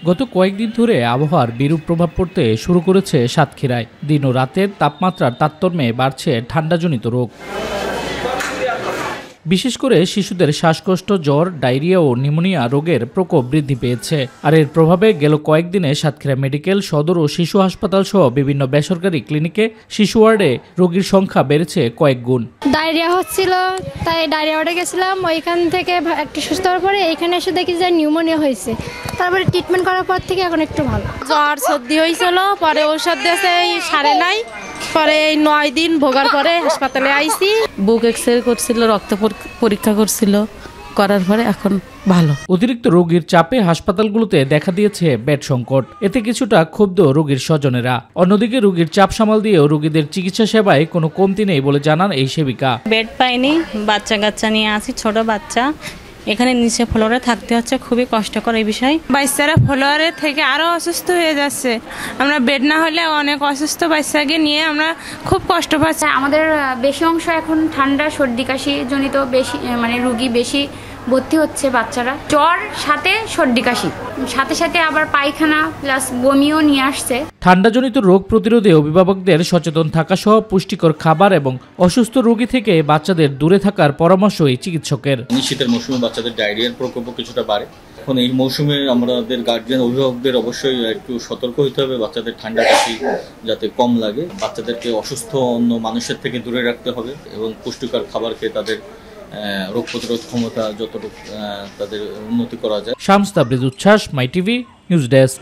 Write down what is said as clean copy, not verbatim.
গত কয়েকদিন ধরে আবহাওয়ার বিরূপ প্রভাব পড়তে শুরু করেছে সাতক্ষীরায়। দিন ও রাতের তাপমাত্রার তারতম্যে বাড়ছে ঠান্ডাজনিত রোগ। বিশেষ করে শিশুদের শ্বাসকষ্ট, জ্বর, ডায়রিয়া ও নিউমোনিয়া রোগের প্রকোপ বৃদ্ধি পেয়েছে। আর এর প্রভাবে গেল কয়েকদিনে সাতক্ষীরা মেডিকেল, সদর ও শিশু হাসপাতাল সহ বিভিন্ন বেসরকারি ক্লিনিকে শিশু ওয়ার্ডে রোগীর সংখ্যা বেড়েছে কয়েক গুণ। ডায়রিয়া হচ্ছিল, তাই ডায়রিয়া ওয়ার্ডে গেছিলাম। ওইখান থেকে একটু সুস্থ হওয়ার পরে এইখানে এসে দেখি যে নিউমোনিয়া হয়েছে। তারপরে ট্রিটমেন্ট করার পর থেকে এখন একটু ভালো। জ্বর সর্দি হয়েছিল, পরে ঔষধ দিয়েছে, সারে নাই, পরে 9 দিন ভোগার পরে হাসপাতালে আইছি। বুক এক্সরে করছিল, রক্ত পরীক্ষা করছিল, করার পরে এখন ভালো। অতিরিক্ত রোগীর চাপে হাসপাতালগুলোতে দেখা দিয়েছে বেড সংকট। এতে কিছুটা ক্ষুব্ধ রোগীর স্বজনেরা। অন্যদিকে রোগীর চাপ সামাল দিয়েও রোগীদের চিকিৎসা সেবায় কোনো কমতি নেই বলে জানান এই সেবিকা। বেড পাইনি, বাচ্চা কাচ্চা নিয়ে আসি, ছোট বাচ্চা, এখানে নিচে ফ্লোরে থাকতে হচ্ছে, খুবই কষ্টকর এই বিষয়। বাচ্চারা ফ্লোরে থেকে আরো অসুস্থ হয়ে যাচ্ছে। আমরা বেড না হলে অনেক অসুস্থ বাচ্চাকে নিয়ে আমরা খুব কষ্ট পাচ্ছি। আমাদের বেশি অংশ এখন ঠান্ডা, সর্দি কাশি জনিত বেশি রুগী বেশি ভর্তি হচ্ছে। বাচ্চারা জ্বর সাথে সর্দি কাশি সাথে সাথে আবার পায়খানা প্লাস বমিও নিয়ে আসছে। ঠান্ডাজনিত রোগ প্রতিরোধে অভিভাবকদের সচেতন থাকা সহ পুষ্টিকর খাবার এবং অসুস্থ রোগী থেকে বাচ্চাদের দূরে থাকার পরামর্শই চিকিৎসকের। শীতের মৌসুমে বাচ্চাদের ডায়রিয়ার প্রকোপ কিছুটা বাড়ে। এখন এই মৌসুমে আমাদের গার্জিয়ান অভিভাবকদের অবশ্যই একটু সতর্ক হতে হবে, বাচ্চাদের ঠান্ডা কাশি যাতে কম লাগে। বাচ্চাদেরকে অসুস্থ অন্য মানুষের থেকে দূরে রাখতে হবে এবং পুষ্টিকর খাবার খেয়ে তাদের রোগ প্রতিরোধ ক্ষমতা যতটুকু তাদের উন্নতি করা যায়। শামস তাবরেজ উচ্ছ্বাস, মাই টিভি নিউজ ডেস্ক।